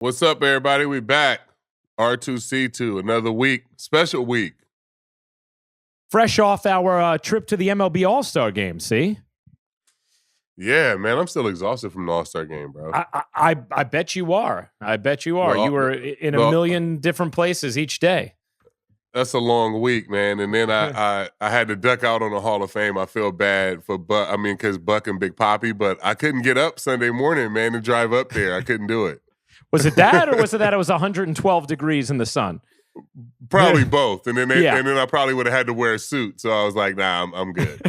What's up, everybody? We back. R2C2, another week, special week. Fresh off our trip to the MLB All-Star game, see? Yeah, man, I'm still exhausted from the All-Star game, bro. I bet you are. I bet you are. Well, you were in a million different places each day. That's a long week, man. And then I had to duck out on the Hall of Fame. I feel bad for Buck. I mean, because Buck and Big Papi, but I couldn't get up Sunday morning, man, to drive up there. I couldn't do it. Was it that, or was it that it was 112 degrees in the sun? Probably both. And then and then I probably would have had to wear a suit. So I was like, nah, I'm good.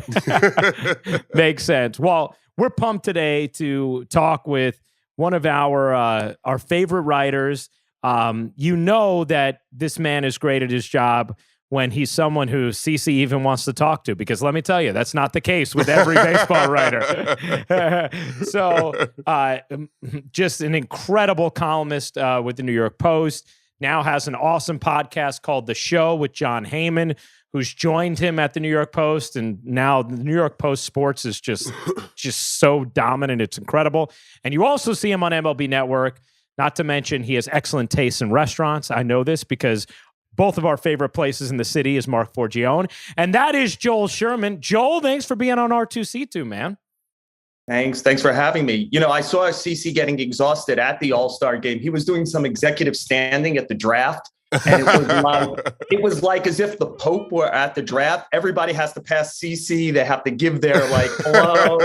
Makes sense. Well, we're pumped today to talk with one of our favorite writers. You know that this man is great at his job when he's someone who CC even wants to talk to, because let me tell you, that's not the case with every baseball writer. So just an incredible columnist with the New York Post, now has an awesome podcast called The Show with John Heyman, who's joined him at the New York Post. And now the New York Post sports is just so dominant. It's incredible. And you also see him on MLB Network. Not to mention, he has excellent taste in restaurants. I know this because both of our favorite places in the city is Mark Forgione. And that is Joel Sherman. Joel, thanks for being on R2C2, man. Thanks for having me. You know, I saw CC getting exhausted at the All-Star game. He was doing some executive standing at the draft. And it was like as if the Pope were at the draft. Everybody has to pass CC. They have to give their hello,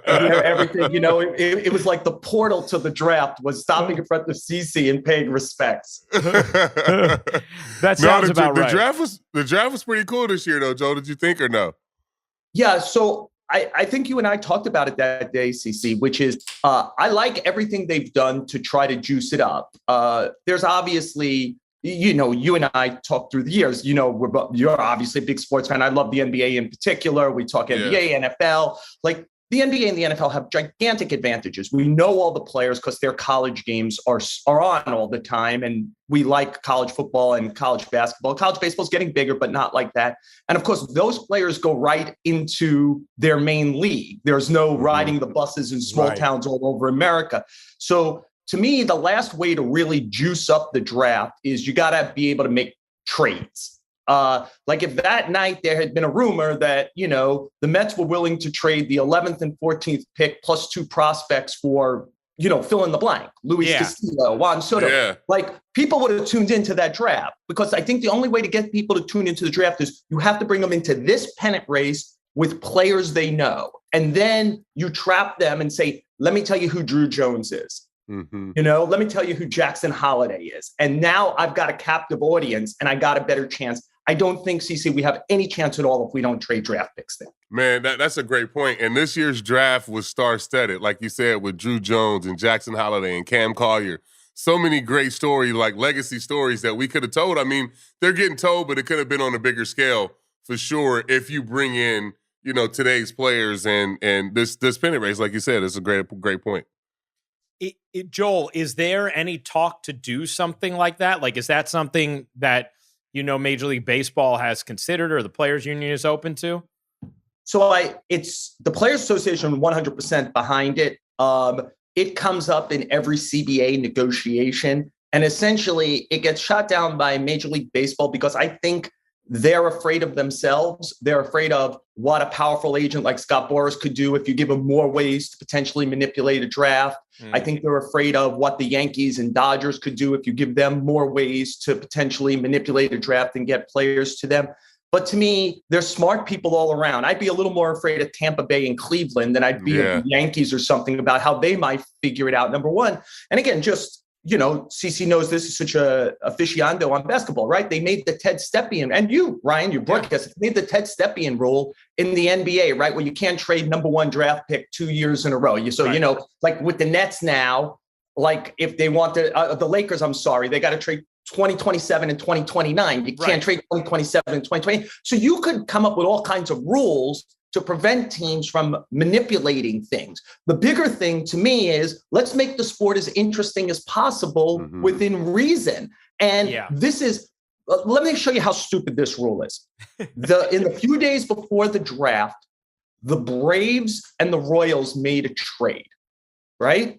everything. You know, it was like the portal to the draft was stopping in front of CC and paying respects. That sounds about right. The draft was pretty cool this year, though, Joe. Did you think or no? Yeah. So I think you and I talked about it that day, CC, which is I like everything they've done to try to juice it up. There's obviously, you know, you and I talked through the years, you know, you're obviously a big sports fan. I love the NBA in particular. We talk NBA, NFL, like the NBA and the NFL have gigantic advantages. We know all the players because their college games are on all the time. And we like college football and college basketball. College baseball is getting bigger, but not like that. And of course, those players go right into their main league. There's no riding the buses in small towns all over America. So to me, the last way to really juice up the draft is you got to be able to make trades. Like if that night there had been a rumor that, you know, the Mets were willing to trade the 11th and 14th pick plus 2 prospects for, you know, fill in the blank, Luis Castillo, Juan Soto, like people would have tuned into that draft, because I think the only way to get people to tune into the draft is you have to bring them into this pennant race with players they know. And then you trap them and say, let me tell you who Drew Jones is. You know, let me tell you who Jackson Holiday is. And now I've got a captive audience and I got a better chance. I don't think, CC, we have any chance at all if we don't trade draft picks there. Man, that's a great point. And this year's draft was star-studded, like you said, with Drew Jones and Jackson Holiday and Cam Collier. So many great stories, like legacy stories that we could have told. I mean, they're getting told, but it could have been on a bigger scale for sure if you bring in, you know, today's players and this pennant race, like you said. It's a great point. Joel, is there any talk to do something like that? Like, is that something that, you know, Major League Baseball has considered or the Players Union is open to? So it's the Players Association 100% behind it. It comes up in every CBA negotiation, and essentially it gets shot down by Major League Baseball because I think they're afraid of themselves. They're afraid of what a powerful agent like Scott Boras could do if you give him more ways to potentially manipulate a draft. I think they're afraid of what the Yankees and Dodgers could do if you give them more ways to potentially manipulate a draft and get players to them. But to me, there's smart people all around. I'd be a little more afraid of Tampa Bay and Cleveland than I'd be of the Yankees or something about how they might figure it out, number one. And again, just, you know, CC knows this is such a aficionado on basketball, right? They made the Ted Stepien, and you, Ryan, your broadcast, made the Ted Stepien rule in the NBA, right? Where you can't trade number 1 draft pick 2 years in a row. You know, like with the Nets now, like if they want to, the Lakers, I'm sorry, they got to trade 2027 and 2029. You can't trade 2027 and 2020. So you could come up with all kinds of rules to prevent teams from manipulating things. The bigger thing to me is let's make the sport as interesting as possible within reason. And this is, let me show you how stupid this rule is. In the few days before the draft, the Braves and the Royals made a trade, right?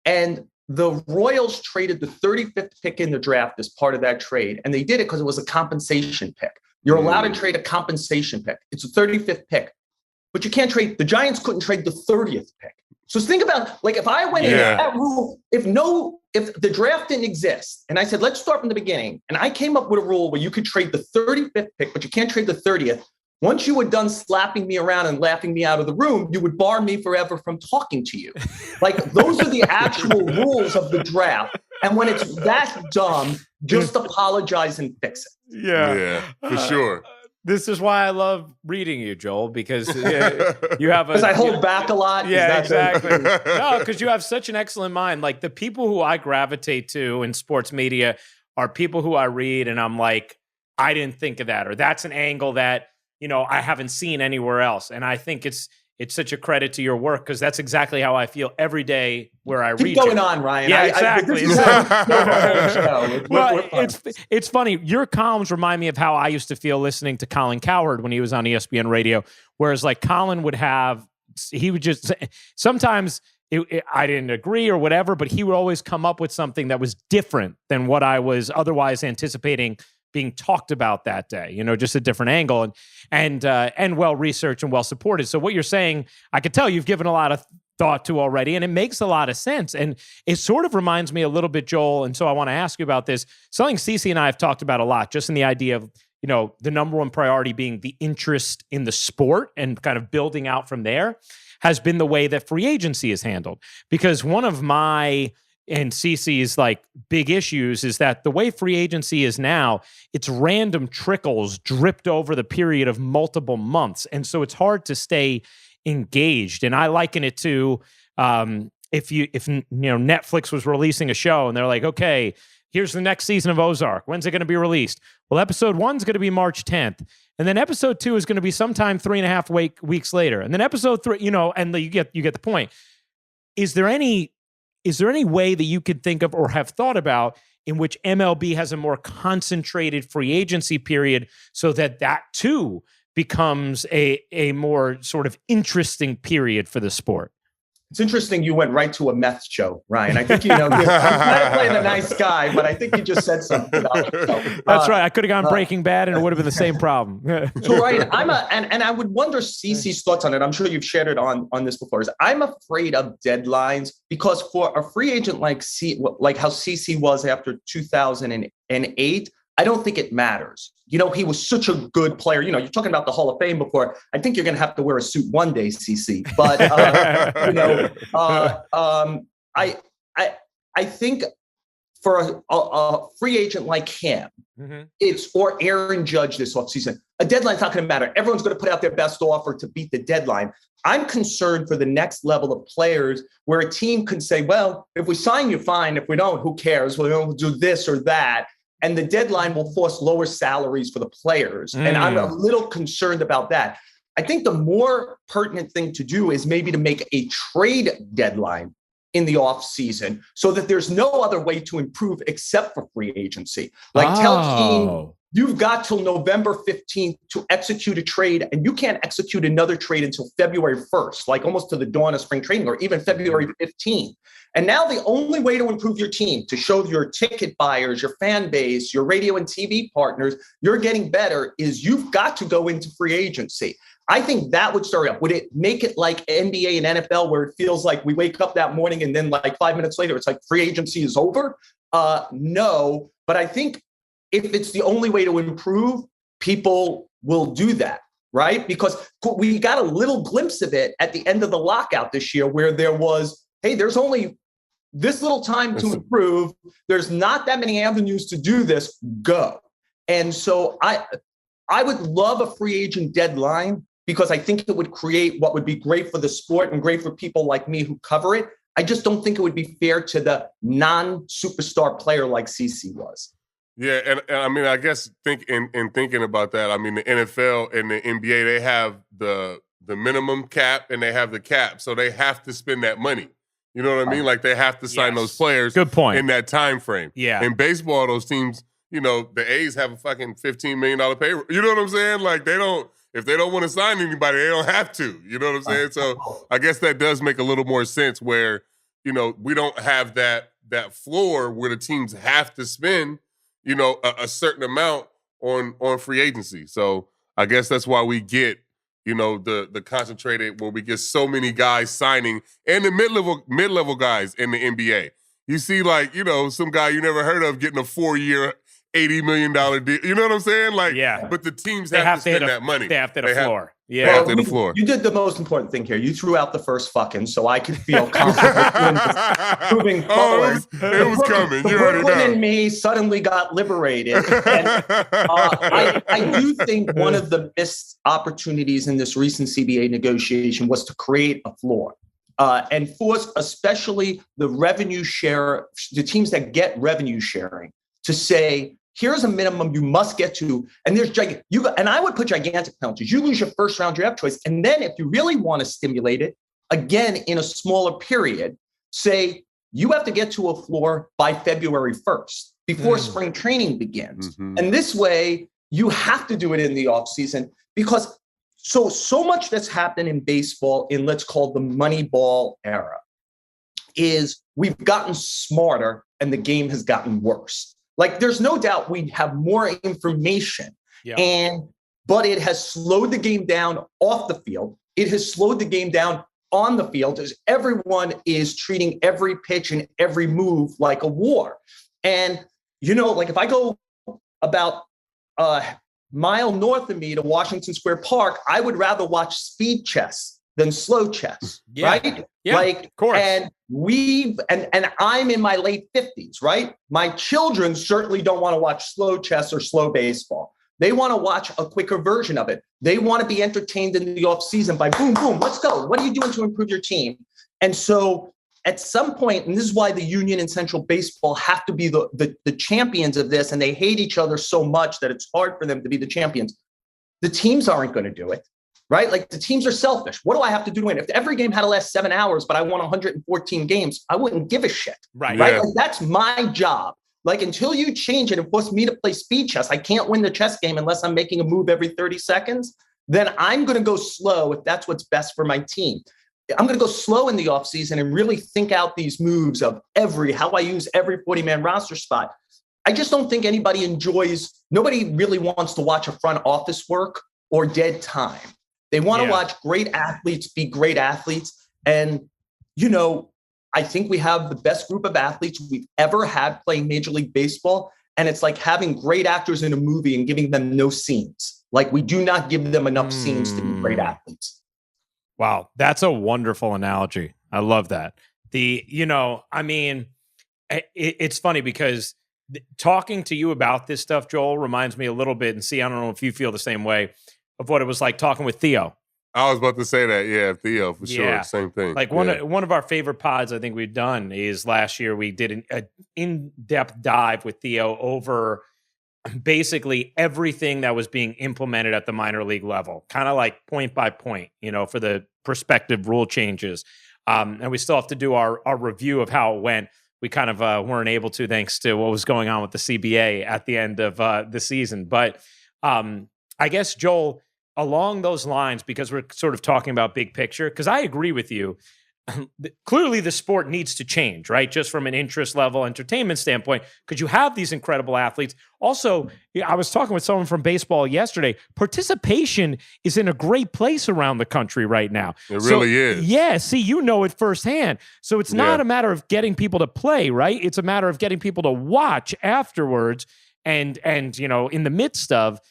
And the Royals traded the 35th pick in the draft as part of that trade. And they did it because it was a compensation pick. You're allowed to trade a compensation pick. It's a 35th pick, but you can't trade. The Giants couldn't trade the 30th pick. So think about, like, if I went in that rule, if the draft didn't exist, and I said, let's start from the beginning, and I came up with a rule where you could trade the 35th pick, but you can't trade the 30th. Once you were done slapping me around and laughing me out of the room, you would bar me forever from talking to you. Like, those are the actual rules of the draft. And when it's that dumb, just apologize and fix it. Yeah, for sure. This is why I love reading you, Joel, because you have because I hold back a lot. Yeah, exactly. No, because you have such an excellent mind. Like, the people who I gravitate to in sports media are people who I read and I'm like, I didn't think of that, or that's an angle that, I haven't seen anywhere else. And I think it's such a credit to your work, because that's exactly how I feel every day where I read. Keep going on, Ryan. Yeah, exactly. It's funny. Your columns remind me of how I used to feel listening to Colin Cowherd when he was on ESPN Radio. Whereas, like, Colin he would just sometimes I didn't agree or whatever, but he would always come up with something that was different than what I was otherwise anticipating being talked about that day, just a different angle and well researched and well supported. So what you're saying, I could tell you've given a lot of thought to already, and it makes a lot of sense. And it sort of reminds me a little bit, Joel, and so I want to ask you about this. Something Cece and I have talked about a lot, just in the idea of, the number one priority being the interest in the sport and kind of building out from there, has been the way that free agency is handled. Because one of my and Cece's like big issues is that the way free agency is now, it's random trickles dripped over the period of multiple months. And so it's hard to stay engaged. And I liken it to if Netflix was releasing a show and they're like, okay, here's the next season of Ozark. When's it going to be released? Well, episode 1's going to be March 10th. And then episode 2 is going to be sometime 3.5 weeks later. And then episode 3, and you get the point. Is there any way that you could think of or have thought about in which MLB has a more concentrated free agency period so that too becomes a more sort of interesting period for the sport? It's interesting you went right to a meth show, Ryan. I think, I'm kind of playing the nice guy, but I think you just said something about yourself. That's right. I could have gone Breaking Bad and it would have been the same problem. So, Ryan, and I would wonder Cece's thoughts on it. I'm sure you've shared it on this before. I'm afraid of deadlines because for a free agent like how Cece was after 2008, I don't think it matters. He was such a good player. You're talking about the Hall of Fame before. I think you're going to have to wear a suit one day, CC. But I think for a free agent like him, or Aaron Judge this offseason, a deadline's not going to matter. Everyone's going to put out their best offer to beat the deadline. I'm concerned for the next level of players where a team could say, well, if we sign you, fine. If we don't, who cares? We'll do this or that. And the deadline will force lower salaries for the players. And I'm a little concerned about that. I think the more pertinent thing to do is maybe to make a trade deadline in the off season so that there's no other way to improve except for free agency. Tell team, you've got till November 15th to execute a trade, and you can't execute another trade until February 1st, like almost to the dawn of spring training, or even February 15th. And now the only way to improve your team, to show your ticket buyers, your fan base, your radio and TV partners, you're getting better, is you've got to go into free agency. I think that would start up. Would it make it like NBA and NFL where it feels like we wake up that morning and then like 5 minutes later, it's like free agency is over? No, but I think if it's the only way to improve, people will do that, right? Because we got a little glimpse of it at the end of the lockout this year where there was, hey, there's only this little time to improve. There's not that many avenues to do this. Go. And so I would love a free agent deadline because I think it would create what would be great for the sport and great for people like me who cover it. I just don't think it would be fair to the non-superstar player like CC was. Yeah, and I mean, I guess thinking about that, I mean, the NFL and the NBA, they have the minimum cap and they have the cap, so they have to spend that money. You know what I mean? Like they have to sign those players. Good point. In that time frame. Yeah. In baseball, those teams, the A's have a fucking $15 million payroll. You know what I'm saying? Like if they don't want to sign anybody, they don't have to. You know what I'm saying? So I guess that does make a little more sense where, we don't have that that floor where the teams have to spend, a certain amount on free agency. So I guess that's why we get, the concentrated, where we get so many guys signing, and the mid-level guys in the NBA. You see, some guy you never heard of getting a 4-year, $80 million deal. You know what I'm saying? But the teams have to spend that money. They have to hit a floor. They have to hit the floor. You did the most important thing here. You threw out the first fucking, so I could feel comfortable moving forward. It was coming. You already know. Brooklyn and me suddenly got liberated. And, I do think one of the missed opportunities in this recent CBA negotiation was to create a floor. And force especially the revenue share, the teams that get revenue sharing, to say, here's a minimum you must get to, and there's and I would put gigantic penalties. You lose your first round draft choice, and then if you really want to stimulate it, again in a smaller period, say you have to get to a floor by February 1st before spring training begins, and this way you have to do it in the offseason because. So much that's happened in baseball in, let's call the Moneyball era, is we've gotten smarter and the game has gotten worse. There's no doubt we have more information, but it has slowed the game down off the field. It has slowed the game down on the field as everyone is treating every pitch and every move like a war. And, if I go about mile north of me to Washington Square Park, I would rather watch speed chess than slow chess, right? Yeah, of course. And and I'm in my late 50s, right? My children certainly don't want to watch slow chess or slow baseball. They want to watch a quicker version of it. They want to be entertained in the offseason by boom, boom, let's go. What are you doing to improve your team? And so at some point, and this is why the Union and Central Baseball have to be the champions of this, and they hate each other so much that it's hard for them to be the champions. The teams aren't going to do it, right? The teams are selfish. What do I have to do to win? If every game had to last 7 hours, but I won 114 games, I wouldn't give a shit, right? That's my job. Until you change it and force me to play speed chess, I can't win the chess game unless I'm making a move every 30 seconds. Then I'm going to go slow if that's what's best for my team. I'm going to go slow in the offseason and really think out these moves of how I use every 40-man roster spot. I just don't think nobody really wants to watch a front office work or dead time. They want to watch great athletes be great athletes. And, I think we have the best group of athletes we've ever had playing Major League Baseball. And it's like having great actors in a movie and giving them no scenes. We do not give them enough scenes to be great athletes. Wow, that's a wonderful analogy. I love that. It's funny because talking to you about this stuff, Joel, reminds me a little bit, and I don't know if you feel the same way, of what it was like talking with Theo. I was about to say that, Theo, for sure, same thing. One of our favorite pods I think we've done is last year we did an in-depth dive with Theo over basically everything that was being implemented at the minor league level, kind of point by point, for the prospective rule changes. And we still have to do our review of how it went. We kind of weren't able to, thanks to what was going on with the CBA at the end of the season. But I guess, Joel, along those lines, because we're sort of talking about big picture, because I agree with you. Clearly the sport needs to change, right? Just from an interest level, entertainment standpoint, because you have these incredible athletes. Also, I was talking with someone from baseball yesterday. Participation is in a great place around the country right now. It really is. Yeah, see, you know it firsthand. So it's not a matter of getting people to play, right? It's a matter of getting people to watch afterwards and in the midst of.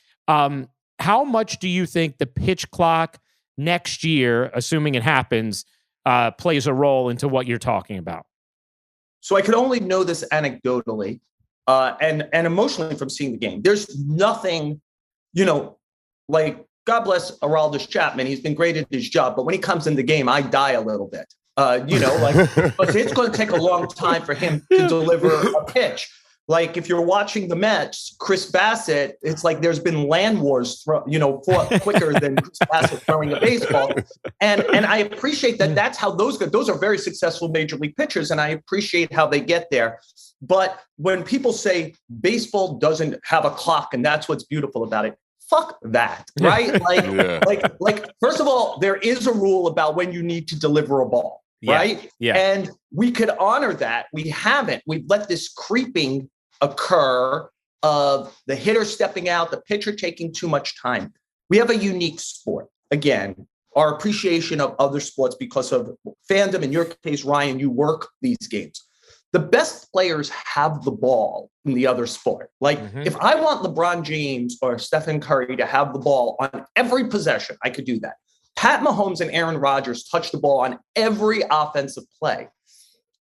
How much do you think the pitch clock next year, assuming it happens, plays a role into what you're talking about? So I could only know this anecdotally and emotionally from seeing the game. There's nothing, God bless Aroldis Chapman. He's been great at his job, but when he comes in the game, I die a little bit. But it's going to take a long time for him to deliver a pitch. If you're watching the Mets, Chris Bassett, it's like there's been land wars, fought quicker than Chris Bassett throwing a baseball. And I appreciate that that's how those go. Those are very successful major league pitchers, and I appreciate how they get there. But when people say baseball doesn't have a clock and that's what's beautiful about it, fuck that, right? First of all, there is a rule about when you need to deliver a ball. right? Yeah. And we could honor that. We haven't. We've let this creeping occur of the hitter stepping out, the pitcher taking too much time. We have a unique sport. Again, our appreciation of other sports because of fandom. In your case, Ryan, you work these games. The best players have the ball in the other sport. Like if I want LeBron James or Stephen Curry to have the ball on every possession, I could do that. Pat Mahomes and Aaron Rodgers touch the ball on every offensive play.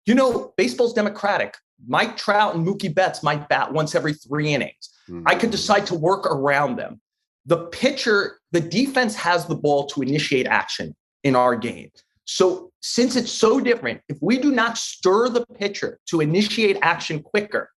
You know, baseball's democratic. Mike Trout and Mookie Betts might bat once every 3 innings. I could decide to work around them. The pitcher, the defense has the ball to initiate action in our game. So since it's so different, if we do not stir the pitcher to initiate action quicker,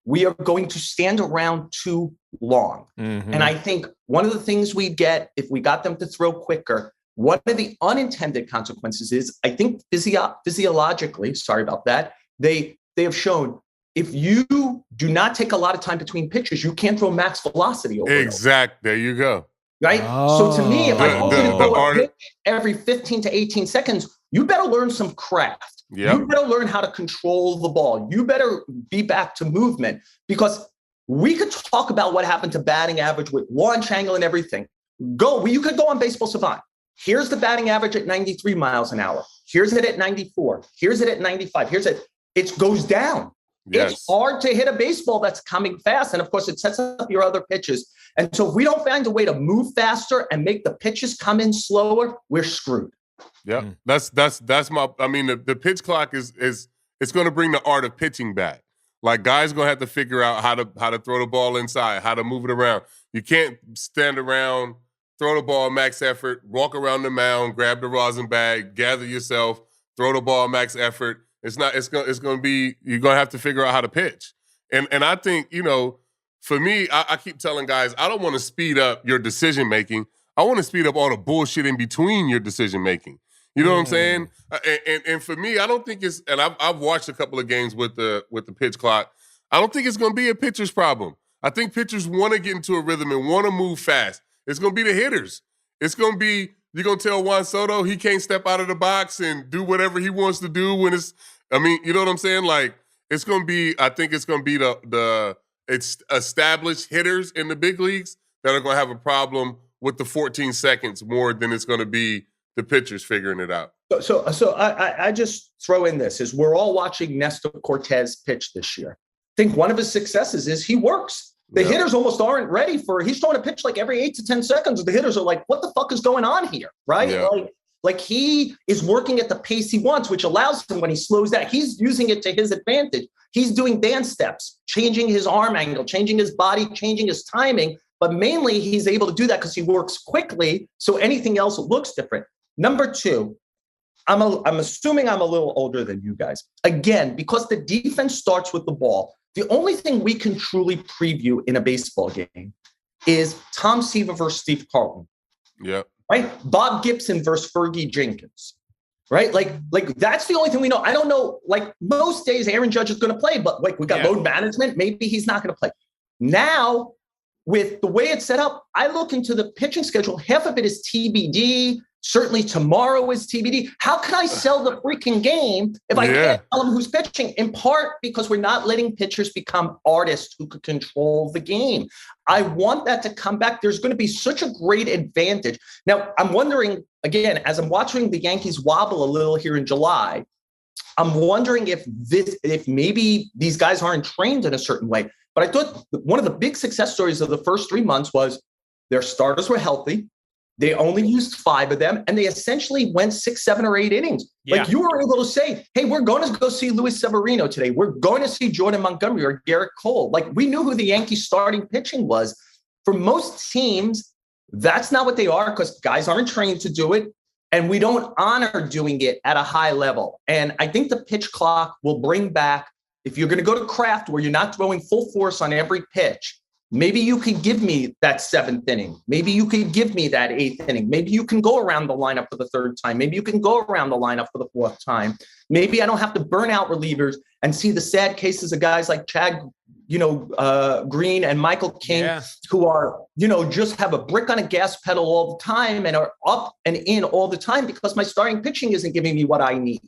we are going to stand around too long. And I think one of the things we get if we got them to throw quicker, one of the unintended consequences is, I think physiologically, sorry about that, they have shown if you do not take a lot of time between pitches, you can't throw max velocity over. Exact. There you go. Right. So to me, if I told you to throw a pitch every 15 to 18 seconds, you better learn some craft. You better learn how to control the ball. You better be back to movement, because we could talk about what happened to batting average with launch angle and everything. You could go on Baseball Savant. Here's the batting average at 93 miles an hour. Here's it at 94. Here's it at 95. It goes down. Yes. It's hard to hit a baseball that's coming fast. And of course, it sets up your other pitches. And so if we don't find a way to move faster and make the pitches come in slower, we're screwed. Yeah, that's my, I mean, the pitch clock is it's going to bring the art of pitching back. Like guys going to have to figure out how to throw the ball inside, how to move it around. You can't stand around, throw the ball max effort, walk around the mound, grab the rosin bag, gather yourself, throw the ball max effort. It's going to be, you're going to have to figure out how to pitch. And I think, you know, for me, I keep telling guys, I don't want to speed up your decision making. I want to speed up all the bullshit in between your decision making. You know what I'm saying? And for me, I don't think it's, and I've watched a couple of games with the pitch clock. I don't think it's going to be a pitcher's problem. I think pitchers want to get into a rhythm and want to move fast. It's going to be the hitters. It's going to be, you're going to tell Juan Soto he can't step out of the box and do whatever he wants to do when it's, I mean, you know what I'm saying? Like, it's going to be, I think it's going to be the it's established hitters in the big leagues that are going to have a problem with the 14 seconds more than it's going to be the pitchers figuring it out. So I just throw in this, is we're all watching Nestor Cortez pitch this year. I think one of his successes is he works. The hitters almost aren't ready for, he's throwing a pitch like every 8 to 10 seconds. The hitters are like, what the fuck is going on here? Right? Yeah. Like he is working at the pace he wants, which allows him, when he slows down, he's using it to his advantage. He's doing dance steps, changing his arm angle, changing his body, changing his timing. But mainly he's able to do that because he works quickly. So anything else looks different. Number two, I'm assuming I'm a little older than you guys. Again, because the defense starts with the ball, the only thing we can truly preview in a baseball game is Tom Seaver versus Steve Carlton. Yeah. Right? Bob Gibson versus Fergie Jenkins. Right? Like that's the only thing we know. I don't know. Like most days, Aaron Judge is going to play, but like we got load management. Maybe he's not going to play. Now, with the way it's set up, I look into the pitching schedule. Half of it is TBD. Certainly tomorrow is TBD. How can I sell the freaking game if I can't tell them who's pitching? In part because we're not letting pitchers become artists who could control the game. I want that to come back. There's going to be such a great advantage. Now, I'm wondering, again, as I'm watching the Yankees wobble a little here in July, I'm wondering if maybe these guys aren't trained in a certain way. But I thought one of the big success stories of the first 3 months was their starters were healthy. They only used 5 of them, and they essentially went 6, 7, or 8 innings. Yeah. Like you were able to say, hey, we're going to go see Luis Severino today. We're going to see Jordan Montgomery or Garrett Cole. Like we knew who the Yankees starting pitching was. For most teams, that's not what they are because guys aren't trained to do it. And we don't honor doing it at a high level. And I think the pitch clock will bring back, if you're going to go to craft where you're not throwing full force on every pitch, maybe you could give me that 7th inning. Maybe you could give me that 8th inning. Maybe you can go around the lineup for the 3rd time. Maybe you can go around the lineup for the 4th time. Maybe I don't have to burn out relievers and see the sad cases of guys like Chad, Green and Michael King, who are, just have a brick on a gas pedal all the time and are up and in all the time because my starting pitching isn't giving me what I need.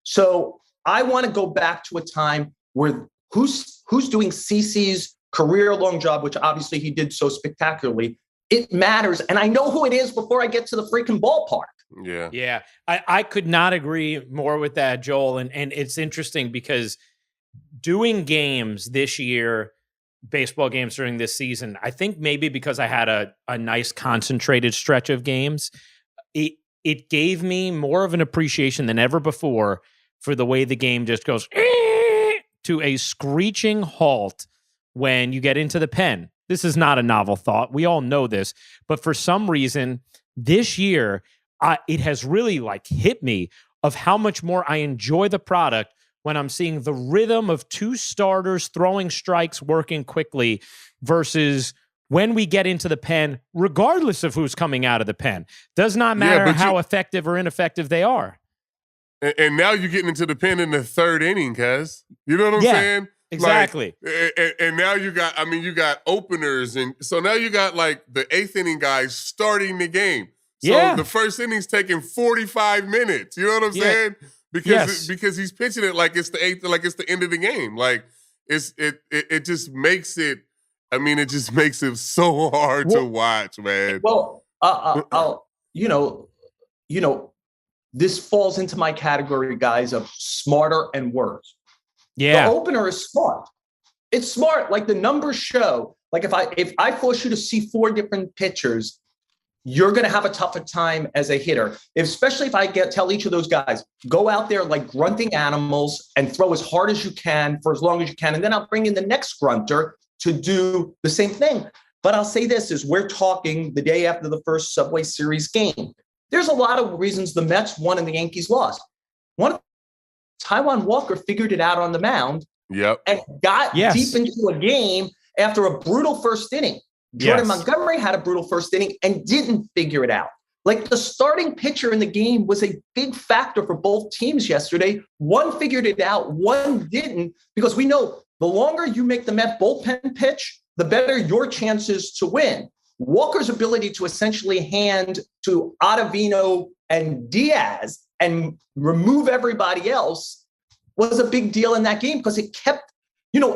So I want to go back to a time where who's doing CC's career-long job, which obviously he did so spectacularly. It matters. And I know who it is before I get to the freaking ballpark. Yeah. Yeah. I could not agree more with that, Joel. And it's interesting because doing games this year, baseball games during this season, I think maybe because I had a nice concentrated stretch of games, it gave me more of an appreciation than ever before for the way the game just goes to a screeching halt when you get into the pen. This is not a novel thought. We all know this. But for some reason, this year, it has really like hit me of how much more I enjoy the product when I'm seeing the rhythm of two starters throwing strikes, working quickly, versus when we get into the pen, regardless of who's coming out of the pen. Does not matter how effective or ineffective they are. And now you're getting into the pen in the third inning, cuz. You know what I'm saying? Exactly. Like, and now you got openers. And so now you got like the eighth inning guys starting the game. So the first inning's taking 45 minutes. You know what I'm saying? Because he's pitching it like it's the eighth, like it's the end of the game. Like it just makes it, it just makes it so hard to watch, man. Well, this falls into my category, guys, of smarter and worse. Yeah. The opener is smart. It's smart. Like the numbers show, like if I force you to see 4 different pitchers, you're going to have a tougher time as a hitter, especially if I tell each of those guys, go out there like grunting animals and throw as hard as you can for as long as you can. And then I'll bring in the next grunter to do the same thing. But I'll say this is we're talking the day after the first Subway Series game. There's a lot of reasons the Mets won and the Yankees lost. Taijuan Walker figured it out on the mound and got deep into a game after a brutal first inning. Jordan Montgomery had a brutal first inning and didn't figure it out. Like the starting pitcher in the game was a big factor for both teams yesterday. One figured it out, one didn't, because we know the longer you make the Met bullpen pitch, the better your chances to win. Walker's ability to essentially hand to Ottavino and Diaz and remove everybody else was a big deal in that game because it kept,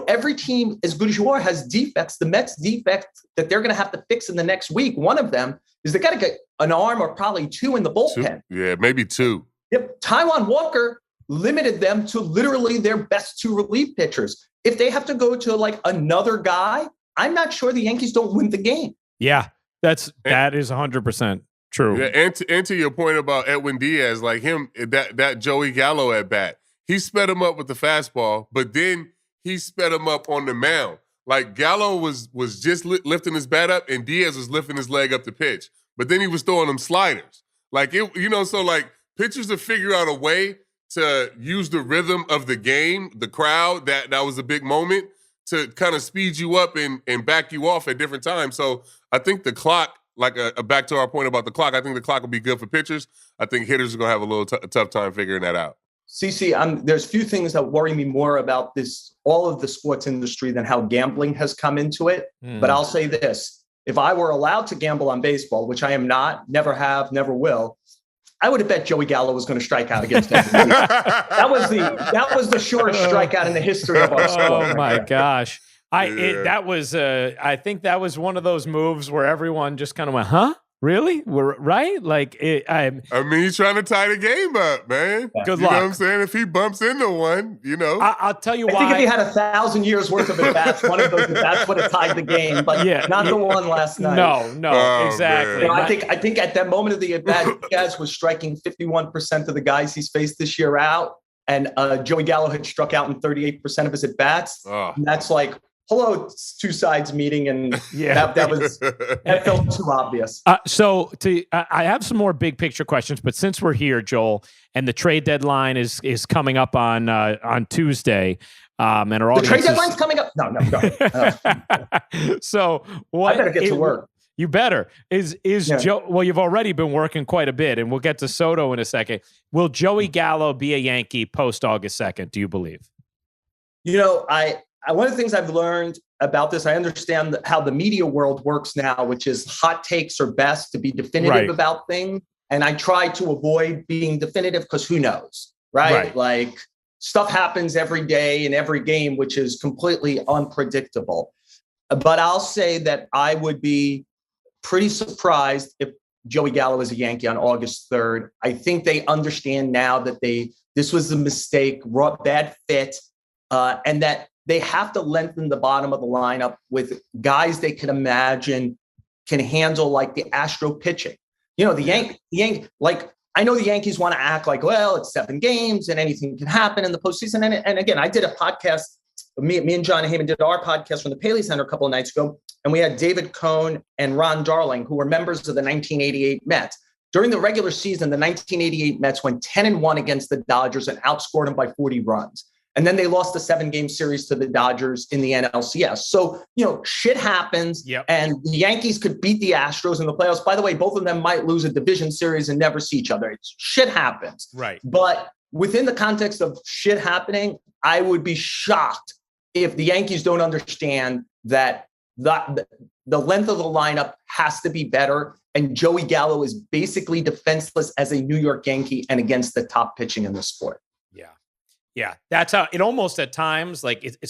every team, as good as you are, has defects. The Mets' defect that they're going to have to fix in the next week, one of them is they got to get an arm or probably 2 in the bullpen. Yeah, maybe 2. Yep. Taijuan Walker limited them to literally their best 2 relief pitchers. If they have to go to like another guy, I'm not sure the Yankees don't win the game. Yeah, that is 100% true. Yeah, and to your point about Edwin Diaz, like him, that Joey Gallo at bat, he sped him up with the fastball, but then he sped him up on the mound. Like Gallo was just lifting his bat up, and Diaz was lifting his leg up to pitch. But then he was throwing them sliders. Like so like pitchers to figure out a way to use the rhythm of the game, the crowd. That was a big moment to kind of speed you up and back you off at different times. So I think the clock, like back to our point about the clock, I think the clock will be good for pitchers. I think hitters are gonna have a little tough time figuring that out. CC, there's few things that worry me more about all of the sports industry than how gambling has come into it. But I'll say this, if I were allowed to gamble on baseball, which I am not, never have, never will, I would have bet Joey Gallo was going to strike out against him. That was the shortest strikeout in the history of our sport. Oh my gosh. I think that was one of those moves where everyone just kind of went, huh? Really? We're right? Like, he's trying to tie the game up, man. Yeah. Good luck. You know what I'm saying? If he bumps into one, I'll tell you why. I think if he had 1,000 years worth of at-bats, one of those at-bats would have tied the game, but not the one last night. No, exactly. I think at that moment of the at-bat, Diaz was striking 51% of the guys he's faced this year out, and Joey Gallo had struck out in 38% of his at-bats. And that's like, hello, it's 2 sides meeting, and that felt too obvious. I have some more big picture questions, but since we're here, Joel, and the trade deadline is coming up on Tuesday, and our audience, the trade deadline's coming up. No. So what? I better get to work. You better. Joe? Well, you've already been working quite a bit, and we'll get to Soto in a second. Will Joey Gallo be a Yankee post August 2nd? Do you believe? One of the things I've learned about this, I understand how the media world works now, which is hot takes are best to be definitive about things. And I try to avoid being definitive because who knows? right? Like stuff happens every day in every game, which is completely unpredictable. But I'll say that I would be pretty surprised if Joey Gallo is a Yankee on August 3rd. I think they understand now that this was a mistake, bad fit, and that they have to lengthen the bottom of the lineup with guys they can imagine can handle like the Astro pitching. You know, the Yankee, like I know the Yankees want to act like, well, it's 7 games and anything can happen in the postseason. And again, I did a podcast. Me and John Heyman did our podcast from the Paley Center a couple of nights ago, and we had David Cohn and Ron Darling, who were members of the 1988 Mets. During the regular season, the 1988 Mets went 10-1 against the Dodgers and outscored them by 40 runs. And then they lost a 7-game series to the Dodgers in the NLCS. So, you know, shit happens. Yep. And the Yankees could beat the Astros in the playoffs. By the way, both of them might lose a division series and never see each other. Shit happens. Right. But within the context of shit happening, I would be shocked if the Yankees don't understand that the length of the lineup has to be better. And Joey Gallo is basically defenseless as a New York Yankee and against the top pitching in the sport. Yeah, that's how it almost at times like it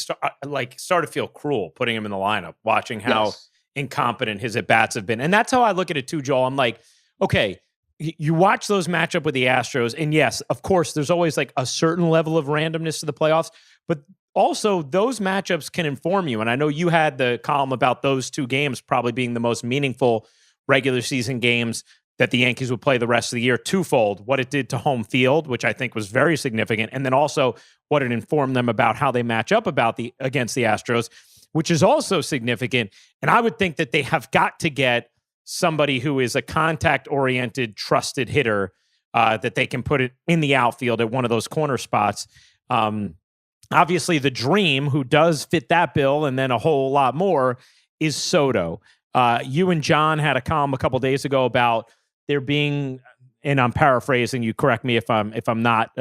started to feel cruel putting him in the lineup, watching how incompetent his at bats have been, and that's how I look at it too, Joel. I'm like, okay, you watch those match up with the Astros, and yes, of course, there's always like a certain level of randomness to the playoffs, but also those matchups can inform you. And I know you had the column about those 2 games probably being the most meaningful regular season games that the Yankees would play the rest of the year, twofold, what it did to home field, which I think was very significant, and then also what it informed them about how they match up against the Astros, which is also significant. And I would think that they have got to get somebody who is a contact-oriented, trusted hitter that they can put it in the outfield at one of those corner spots. Obviously, the dream, who does fit that bill and then a whole lot more, is Soto. You and John had a column a couple days ago about there being, and I'm paraphrasing, you correct me if I'm not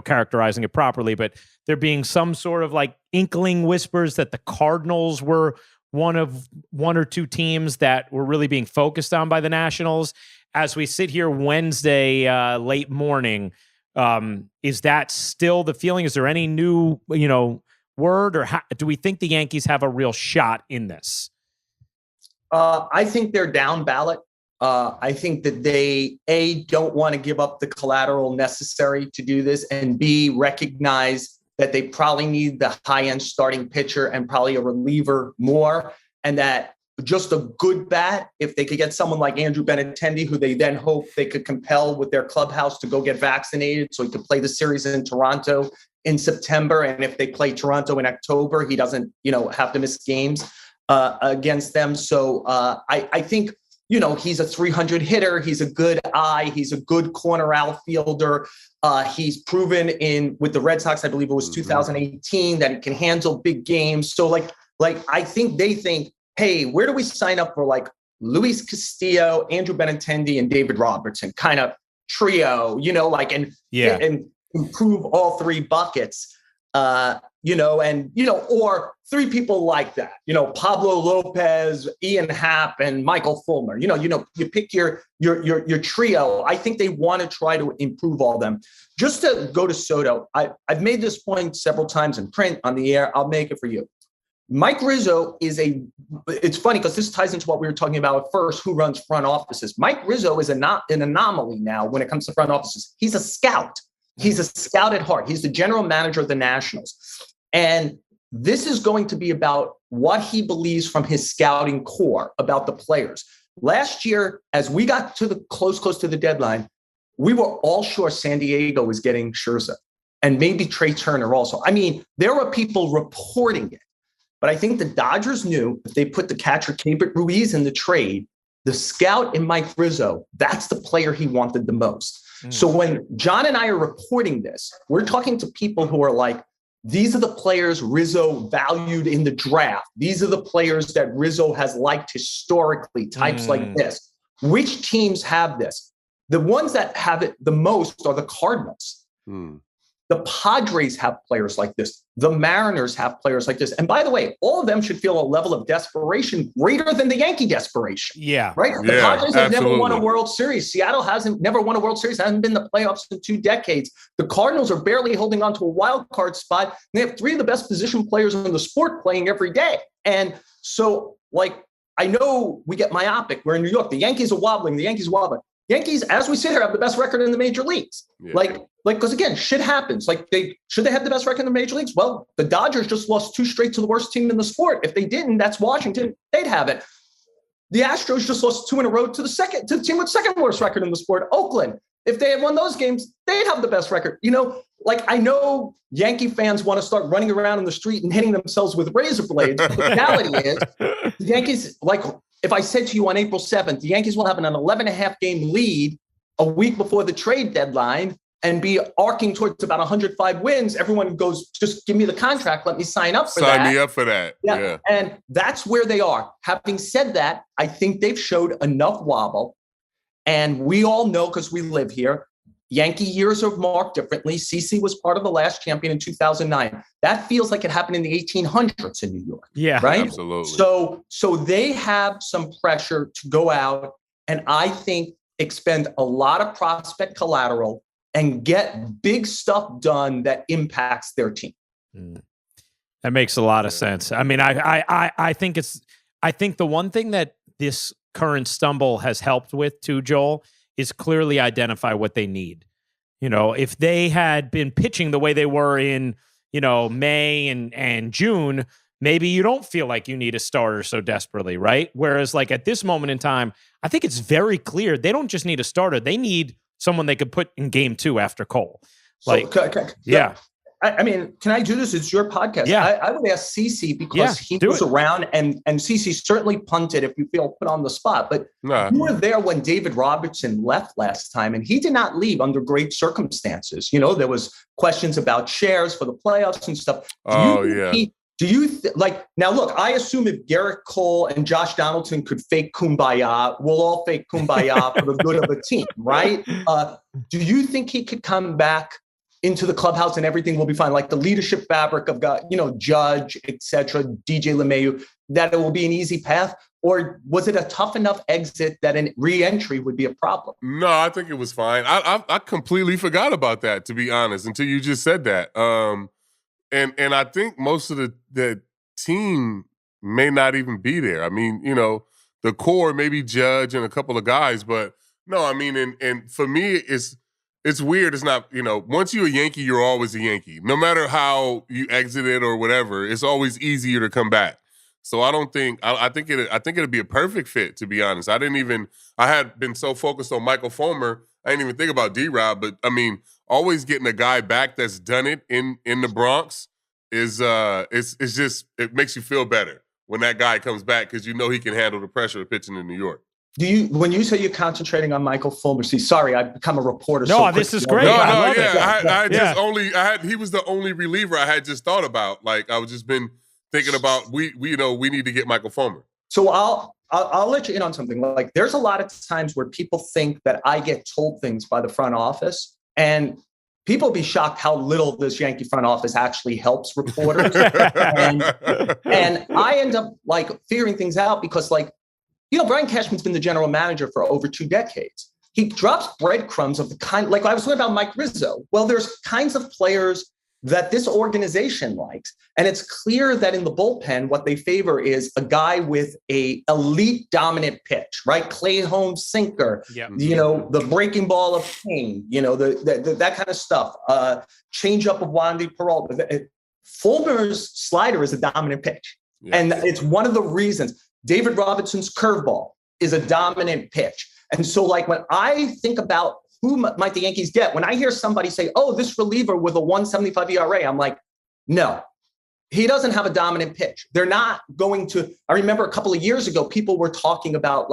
characterizing it properly, but there being some sort of like inkling whispers that the Cardinals were one or 2 teams that were really being focused on by the Nationals. As we sit here Wednesday late morning, is that still the feeling? Is there any new word, or do we think the Yankees have a real shot in this? I think they're down ballot. I think that they, A, don't want to give up the collateral necessary to do this, and B, recognize that they probably need the high-end starting pitcher and probably a reliever more, and that just a good bat, if they could get someone like Andrew Benintendi, who they then hope they could compel with their clubhouse to go get vaccinated so he could play the series in Toronto in September. And if they play Toronto in October, he doesn't, have to miss games against them. So I think, he's a 300 hitter. He's a good eye. He's a good corner outfielder. He's proven with the Red Sox, I believe it was 2018, that he can handle big games. So like I think they think, hey, where do we sign up for like Luis Castillo, Andrew Benintendi, and David Robertson kind of trio, and improve all 3 buckets, or 3 people like that, Pablo Lopez, Ian Happ, and Michael Fulmer, you pick your trio. I think they want to try to improve all them. Just to go to Soto, I've made this point several times in print, on the air. I'll make it for you. Mike Rizzo it's funny because this ties into what we were talking about at first, who runs front offices. Mike Rizzo is an anomaly now when it comes to front offices. He's a scout. He's a scout at heart. He's the general manager of the Nationals. And this is going to be about what he believes from his scouting core about the players. Last year, as we got to the close to the deadline, we were all sure San Diego was getting Scherzer and maybe Trey Turner also. I mean, there were people reporting it. But I think the Dodgers knew if they put the catcher Keibert Ruiz in the trade, the scout in Mike Rizzo, that's the player he wanted the most. So when John and I are reporting this, we're talking to people who are like, these are the players Rizzo valued in the draft. These are the players that Rizzo has liked historically, types like this. Which teams have this? The ones that have it the most are the Cardinals. The The Padres have players like this. The Mariners have players like this. And by the way, all of them should feel a level of desperation greater than the Yankee desperation. Yeah. Right? The Yeah, Padres have never won a absolutely. World Series. Seattle never won a World Series, hasn't been in the playoffs in 2 decades. The Cardinals are barely holding on to a wild card spot. They have 3 of the best position players in the sport playing every day. And so, I know we get myopic. We're in New York. The Yankees are wobbling. Yankees, as we sit here, have the best record in the major leagues. Yeah. Because again, shit happens. Should they have the best record in the major leagues? Well, the Dodgers just lost 2 straight to the worst team in the sport. If they didn't, that's Washington. They'd have it. The Astros just lost 2 in a row to the team with second worst record in the sport, Oakland. If they had won those games, they'd have the best record. I know Yankee fans want to start running around in the street and hitting themselves with razor blades. But the reality is, the Yankees, if I said to you on April 7th, the Yankees will have an 11.5 game lead a week before the trade deadline and be arcing towards about 105 wins, everyone goes, just give me the contract. Let me sign up for that. Sign me up for that. Yeah. And that's where they are. Having said that, I think they've showed enough wobble. And we all know, because we live here, Yankee years are marked differently. CeCe was part of the last champion in 2009. That feels like it happened in the 1800s in New York. Yeah, right. Absolutely. So they have some pressure to go out and I think expend a lot of prospect collateral and get big stuff done that impacts their team. That makes a lot of sense. I mean, I think the one thing that this current stumble has helped with too, Joel, is clearly identify what they need. If they had been pitching the way they were in, May and June, maybe you don't feel like you need a starter so desperately, right? Whereas at this moment in time, I think it's very clear they don't just need a starter. They need someone they could put in game 2 after Cole. Yeah. I mean, can I do this? It's your podcast. Yeah. I would ask CeCe because he was around and CeCe certainly punted if you feel put on the spot. But you were there when David Robertson left last time, and he did not leave under great circumstances. There was questions about shares for the playoffs and stuff. Now look, I assume if Garrett Cole and Josh Donaldson could fake kumbaya, we'll all fake kumbaya for the good of the team, right? Do you think he could come back into the clubhouse and everything will be fine? Like the leadership fabric of Judge, et cetera, DJ LeMahieu, that it will be an easy path? Or was it a tough enough exit that a re-entry would be a problem? No, I think it was fine. I completely forgot about that, to be honest, until you just said that. And I think most of the team may not even be there. I mean, the core, maybe Judge and a couple of guys, but no, I mean, and for me, it's weird. It's not, once you're a Yankee, you're always a Yankee. No matter how you exited or whatever, it's always easier to come back. So I think it'd be a perfect fit, to be honest. I had been so focused on Michael Fulmer, I didn't even think about D-Rob, but I mean, always getting a guy back that's done it in the Bronx is it's just, it makes you feel better when that guy comes back because he can handle the pressure of pitching in New York. When you say you're concentrating on Michael Fulmer, sorry, I've become a reporter. No, this is great. He was the only reliever I had just thought about. I was just been thinking about we need to get Michael Fulmer. So I'll let you in on something. There's a lot of times where people think that I get told things by the front office, and people be shocked how little this Yankee front office actually helps reporters. and I end up figuring things out because Brian Cashman's been the general manager for over 2 decades. He drops breadcrumbs of the kind, I was talking about Mike Rizzo. Well, there's kinds of players that this organization likes. And it's clear that in the bullpen, what they favor is a guy with a elite dominant pitch, right? Clay Holmes sinker, the breaking ball of King, that kind of stuff. Change up of Wandy Peralta. Fulmer's slider is a dominant pitch. Yeah. And it's one of the reasons. David Robertson's curveball is a dominant pitch. And so when I think about who might the Yankees get, when I hear somebody say, oh, this reliever with a 1.75 ERA, I'm like, no, he doesn't have a dominant pitch. They're not going to. I remember a couple of years ago, people were talking about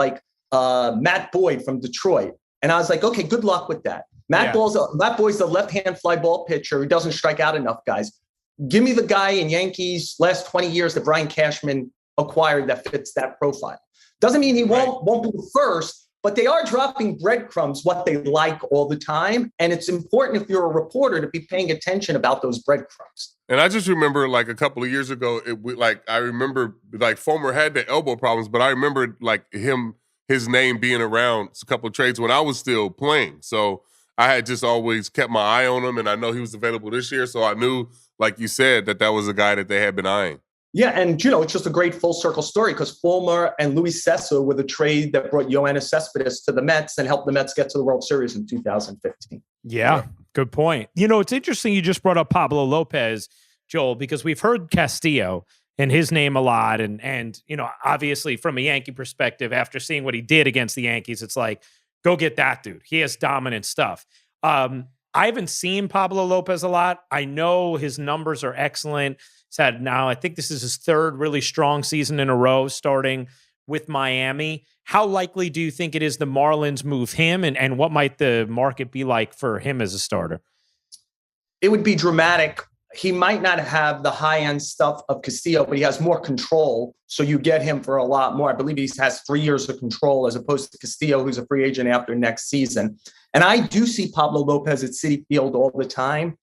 Matt Boyd from Detroit. And I was like, okay, good luck with that. Matt Boyd's the left-hand fly ball pitcher who doesn't strike out enough guys. Give me the guy in Yankees last 20 years that Brian Cashman acquired that fits that profile. Doesn't mean he won't be the first, but they are dropping breadcrumbs, what they like all the time. And it's important if you're a reporter to be paying attention about those breadcrumbs. And I just remember like a couple of years ago, I remember like Fulmer had the elbow problems, but I remember like his name being around a couple of trades when I was still playing. So I had just always kept my eye on him, and I know he was available this year. So I knew, like you said, that was a guy that they had been eyeing. Yeah, and it's just a great full circle story because Fulmer and Luis Cessa were the trade that brought Yoenis Cespedes to the Mets and helped the Mets get to the World Series in 2015. Yeah, good point. It's interesting you just brought up Pablo Lopez, Joel, because we've heard Castillo and his name a lot. And obviously from a Yankee perspective, after seeing what he did against the Yankees, it's like, go get that dude. He has dominant stuff. I haven't seen Pablo Lopez a lot. I know his numbers are excellent. I think this is his third really strong season in a row, starting with Miami. How likely do you think it is the Marlins move him, and what might the market be like for him as a starter? It would be dramatic. He might not have the high-end stuff of Castillo, but he has more control, so you get him for a lot more. I believe he has 3 years of control as opposed to Castillo, who's a free agent after next season. And I do see Pablo Lopez at Citi Field all the time.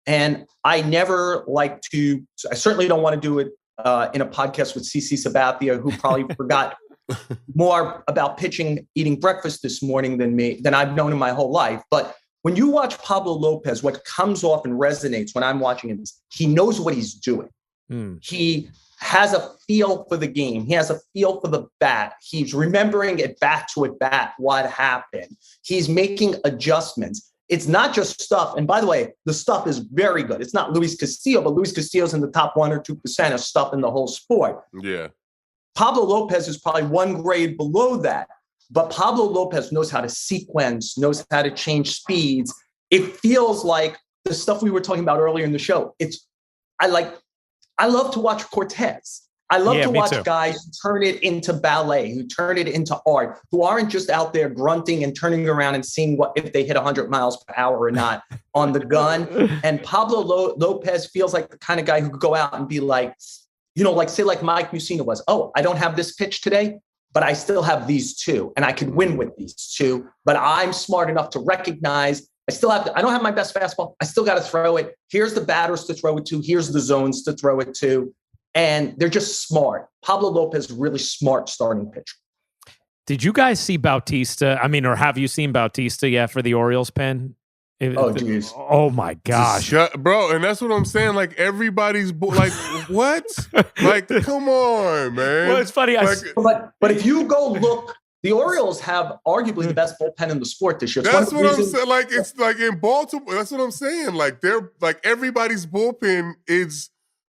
And I never like to, I certainly don't want to do it in a podcast with CC Sabathia, who probably forgot more about pitching, eating breakfast this morning than I've known in my whole life. But when you watch Pablo Lopez, what comes off and resonates when I'm watching him is he knows what he's doing. He has a feel for the game. He has a feel for the bat. He's remembering at bat to at bat what happened. He's making adjustments. It's not just stuff. And by the way, the stuff is very good. It's not Luis Castillo, but Luis Castillo's in the top 1 or 2% of stuff in the whole sport. Yeah. Pablo Lopez is probably one grade below that. But Pablo Lopez knows how to sequence, knows how to change speeds. It feels like the stuff we were talking about earlier in the show. I love to watch Cortez. I love to watch guys who turn it into ballet, who turn it into art, who aren't just out there grunting and turning around and seeing if they hit 100 miles per hour or not on the gun. And Pablo Lopez feels like the kind of guy who could go out and be like, say like Mike Mussina was, oh, I don't have this pitch today, but I still have these two, and I could win with these two. But I'm smart enough to recognize I don't have my best fastball. I still got to throw it. Here's the batters to throw it to. Here's the zones to throw it to. And they're just smart. Pablo Lopez, really smart starting pitcher. Did you guys see Bautista? Or have you seen Bautista yet for the Orioles pen? Geez. Oh my gosh. Bro, and that's what I'm saying. Like, everybody's like, what? Like, come on, man. Well, it's funny. But if you go look, the Orioles have arguably the best bullpen in the sport this year. That's what I'm saying. Like, it's like in Baltimore. That's what I'm saying. Like, they're like everybody's bullpen is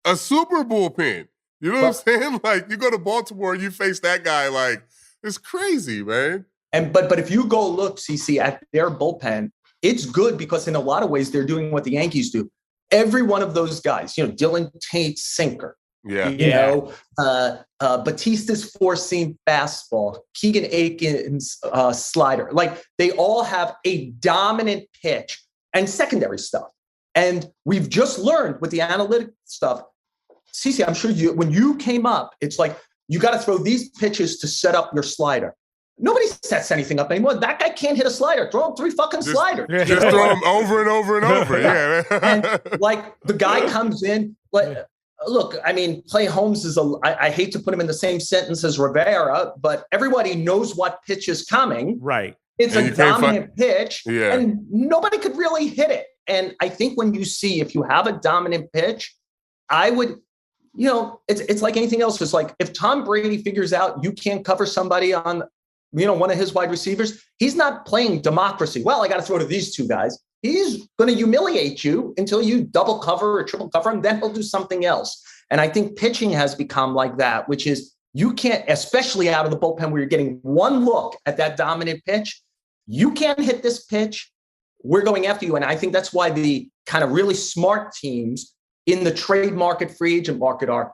a super bullpen. You know what I'm saying? Like, you go to Baltimore, you face that guy. Like, it's crazy, man. But if you go look, CC, at their bullpen, it's good because in a lot of ways they're doing what the Yankees do. Every one of those guys, Dylan Tate's sinker. Yeah. Batista's four-seam fastball, Keegan Aiken's slider. Like, they all have a dominant pitch and secondary stuff. And we've just learned with the analytic stuff, CC, I'm sure when you came up, it's like, you got to throw these pitches to set up your slider. Nobody sets anything up anymore. That guy can't hit a slider. Throw him 3 fucking sliders. Just throw him over and over and over. Yeah. And like, the guy comes in, look, Clay Holmes is I hate to put him in the same sentence as Rivera, but everybody knows what pitch is coming. Right. It's a dominant pitch, and nobody could really hit it. And I think when you see, if you have a dominant pitch, I would, it's like anything else. It's like, if Tom Brady figures out you can't cover somebody on, one of his wide receivers, he's not playing democracy. Well, I got to throw to these two guys. He's going to humiliate you until you double cover or triple cover him. Then he'll do something else. And I think pitching has become like that, which is you can't, especially out of the bullpen where you're getting one look at that dominant pitch. You can't hit this pitch. We're going after you. And I think that's why the kind of really smart teams in the trade market, free agent market are,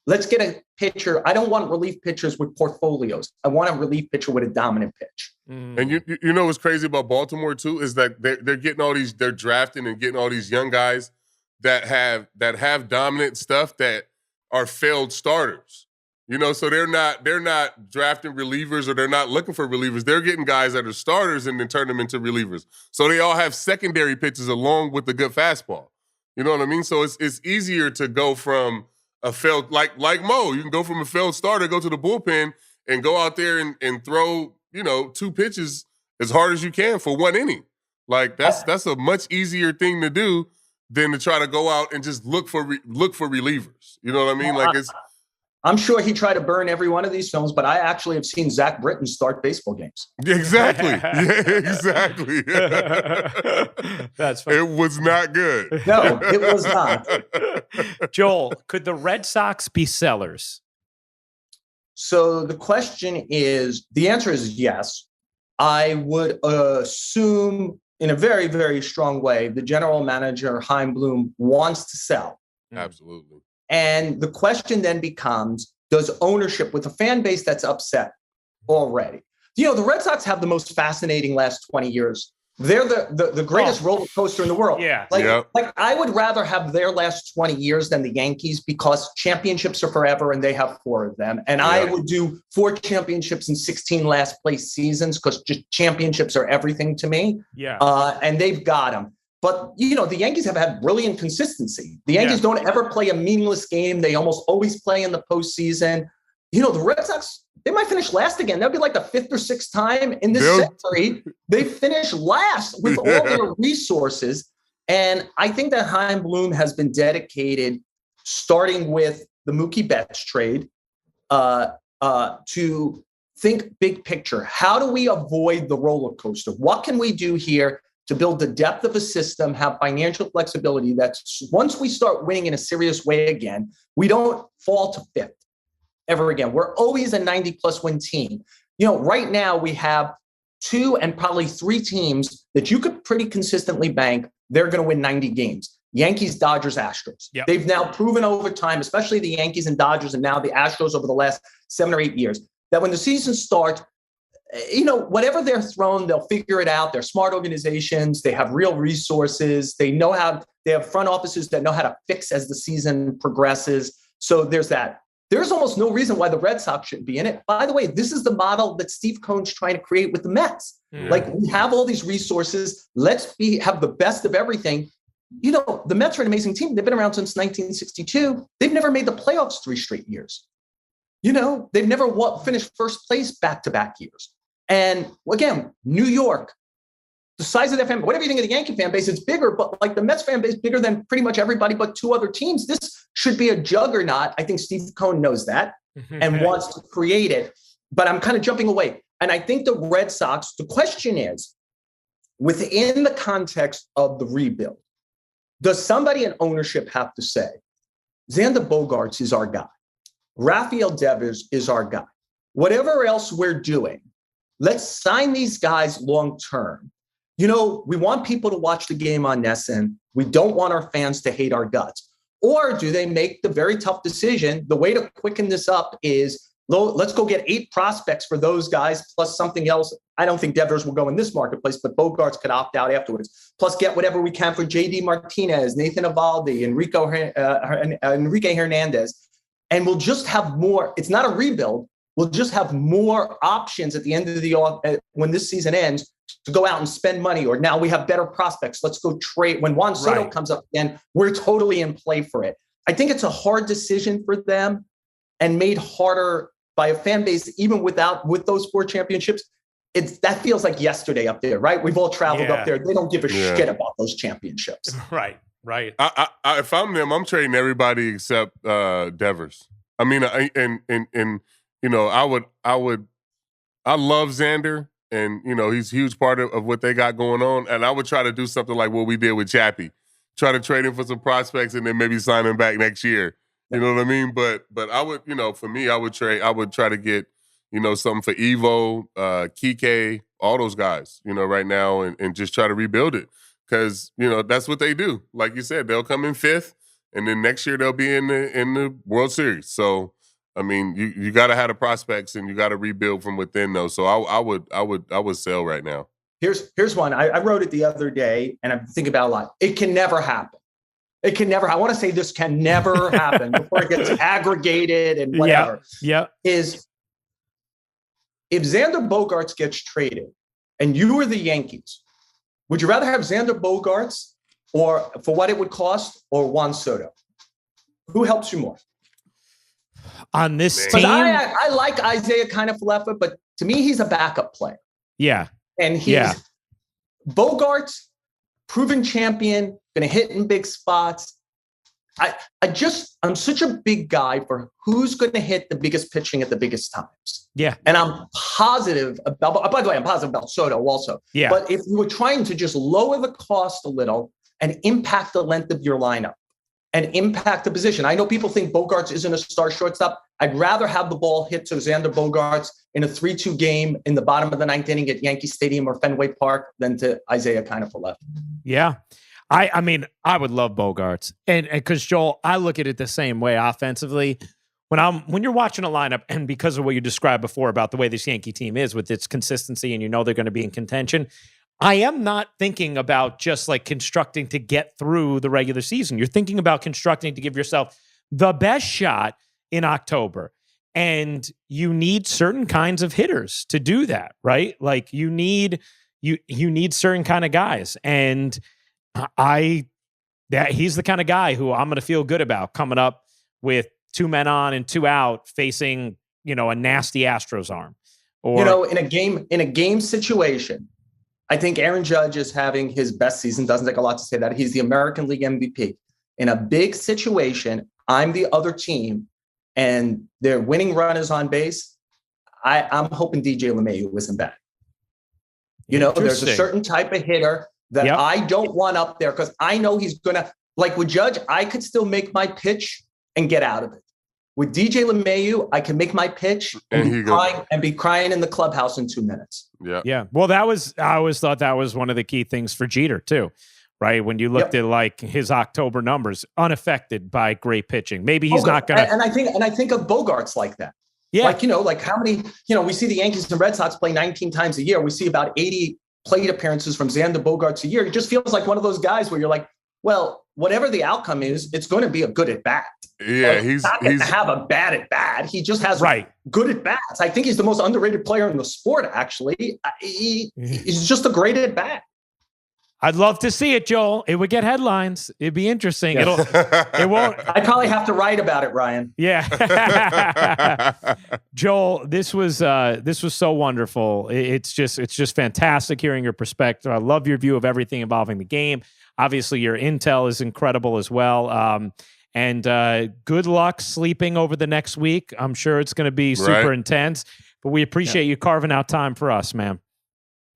let's get a pitcher. I don't want relief pitchers with portfolios. I want a relief pitcher with a dominant pitch. And you know what's crazy about Baltimore too is that they're getting all these, they're drafting and getting all these young guys that have dominant stuff that are failed starters. So they're not drafting relievers, or they're not looking for relievers. They're getting guys that are starters and then turn them into relievers. So they all have secondary pitches along with the good fastball. You know what I mean? So it's easier to go from a failed, like Mo. You can go from a failed starter, go to the bullpen, and go out there and throw 2 pitches as hard as you can for 1 inning. Like that's a much easier thing to do than to try to go out and just look for relievers. You know what I mean? Like I'm sure he tried to burn every one of these films, but I actually have seen Zach Britton start baseball games. Exactly. Yeah, exactly. That's funny. It was not good. No, it was not. Joel, could the Red Sox be sellers? So the answer is yes. I would assume in a very, very strong way, the general manager, Chaim Bloom, wants to sell. Absolutely. And the question then becomes, does ownership, with a fan base that's upset already? The Red Sox have the most fascinating last 20 years. They're the greatest roller coaster in the world. Yeah. Like I would rather have their last 20 years than the Yankees, because championships are forever and they have 4 of them. And I would do 4 championships and 16 last place seasons, because just championships are everything to me. Yeah. And they've got them. But, the Yankees have had brilliant consistency. The Yankees don't ever play a meaningless game. They almost always play in the postseason. The Red Sox, they might finish last again. That'll be like the 5th or 6th time in this century they finish last with all their resources. And I think that Chaim Bloom has been dedicated, starting with the Mookie Betts trade, to think big picture. How do we avoid the roller coaster? What can we do here to build the depth of a system, have financial flexibility that's, once we start winning in a serious way again, we don't fall to 5th ever again. We're always a 90-plus win team. Right now we have 2 and probably 3 teams that you could pretty consistently bank they're going to win 90 games. Yankees, Dodgers, Astros. Yep. They've now proven over time, especially the Yankees and Dodgers, and now the Astros over the last 7 or 8 years, that when the season starts, whatever they're thrown, they'll figure it out. They're smart organizations. They have real resources. They have front offices that know how to fix as the season progresses. So there's that. There's almost no reason why the Red Sox shouldn't be in it. By the way, this is the model that Steve Cohen's trying to create with the Mets. Like, we have all these resources. Let's have the best of everything. The Mets are an amazing team. They've been around since 1962. They've never made the playoffs 3 straight years. They've never finished first place back-to-back years. And again, New York, the size of their fan, whatever you think of the Yankee fan base, it's bigger, but like the Mets fan base, bigger than pretty much everybody but 2 other teams. This should be a juggernaut. I think Steve Cohen knows that and wants to create it. But I'm kind of jumping away. And I think the Red Sox, the question is, within the context of the rebuild, does somebody in ownership have to say, Xander Bogaerts is our guy, Rafael Devers is our guy, whatever else we're doing, let's sign these guys long-term. We want people to watch the game on NESN. We don't want our fans to hate our guts. Or do they make the very tough decision? The way to quicken this up is, let's go get 8 prospects for those guys, plus something else. I don't think Devers will go in this marketplace, but Bogaerts could opt out afterwards. Plus get whatever we can for JD Martinez, Nathan Eovaldi, Enrique Hernandez. And we'll just have more. It's not a rebuild. We'll just have more options at the end of the when this season ends, to go out and spend money. Or now we have better prospects. Let's go trade. When Juan Soto comes up again, we're totally in play for it. I think it's a hard decision for them, and made harder by a fan base, even with those 4 championships. That feels like yesterday up there, right? We've all traveled up there. They don't give a shit about those championships. Right. If I'm them, I'm trading everybody except Devers. I mean, I love Xander, and he's a huge part of what they got going on. And I would try to do something like what we did with Chappie, try to trade him for some prospects, and then maybe sign him back next year. You know what I mean? But I would, for me, I would try to get, something for Evo, Kike, all those guys, right now, and just try to rebuild it. Because, that's what they do. Like you said, they'll come in 5th, and then next year they'll be in the World Series. So, I mean, you got to have the prospects, and you got to rebuild from within those. So I would sell right now. Here's one. I wrote it the other day, and I'm thinking about it a lot. It can never happen. it can never, I want to say this can never happen before it gets aggregated and whatever. Yeah. Is if Xander Bogaerts gets traded and you were the Yankees, would you rather have Xander Bogaerts or for what it would cost or Juan Soto? Who helps you more? On this team? I like Isaiah Kiner-Falefa, but to me, he's a backup player. Yeah. And he's Bogaerts, proven champion, going to hit in big spots. I'm such a big guy for who's going to hit the biggest pitching at the biggest times. Yeah. And I'm positive about, by the way, I'm positive about Soto also. Yeah. But if you were trying to just lower the cost a little and impact the length of your lineup and impact the position. I know people think Bogaerts isn't a star shortstop. I'd rather have the ball hit to Xander Bogaerts in a 3-2 game in the bottom of the ninth inning at Yankee Stadium or Fenway Park than to Isaiah Kiner-Falefa. Yeah. I mean, I would love Bogaerts. And because, Joel, I look at it the same way offensively. When you're watching a lineup, and because of what you described before about the way this Yankee team is with its consistency and you know they're going to be in contention, I am not thinking about just like constructing to get through the regular season. You're thinking about constructing to give yourself the best shot in October. And you need certain kinds of hitters to do that, right? Like you need certain kind of guys. And he's the kind of guy who I'm going to feel good about coming up with 2 men on and 2 out facing, a nasty Astros arm. Or in a game situation, I think Aaron Judge is having his best season. Doesn't take a lot to say that. He's the American League MVP. In a big situation, I'm the other team and their winning run is on base. I'm hoping DJ LeMahieu isn't bad. There's a certain type of hitter that I don't want up there because I know he's going to, like with Judge, I could still make my pitch and get out of it. With DJ LeMahieu, I can make my pitch and be crying in the clubhouse in 2 minutes. Yeah. Yeah. Well, I always thought that was one of the key things for Jeter too, right? When you looked at like his October numbers, unaffected by great pitching. Maybe he's not going to. And I think of Bogaerts like that. Yeah. Like how many, we see the Yankees and Red Sox play 19 times a year. We see about 80 plate appearances from Xander Bogaerts a year. It just feels like one of those guys where you're like, well, whatever the outcome is, it's going to be a good at bat. Yeah, he's not going to have a bad at bat. He just has good at bats. I think he's the most underrated player in the sport. Actually, he's just a great at bat. I'd love to see it, Joel. It would get headlines. It'd be interesting. It won't. I'd probably have to write about it, Ryan. Yeah. Joel, this was so wonderful. It's just fantastic hearing your perspective. I love your view of everything involving the game. Obviously, your intel is incredible as well. And good luck sleeping over the next week. I'm sure it's going to be super intense, but we appreciate you carving out time for us, man.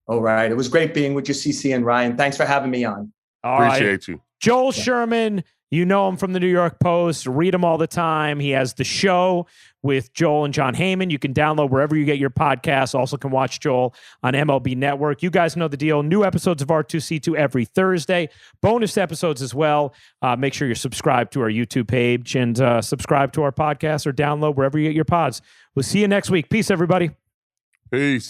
All right. It was great being with you, CC and Ryan. Thanks for having me on. Appreciate you. Joel Sherman, you know him from the New York Post. Read him all the time. He has the show with Joel and John Heyman. You can download wherever you get your podcasts. Also can watch Joel on MLB Network. You guys know the deal. New episodes of R2C2 every Thursday. Bonus episodes as well. Make sure you're subscribed to our YouTube page and subscribe to our podcast or download wherever you get your pods. We'll see you next week. Peace, everybody. Peace.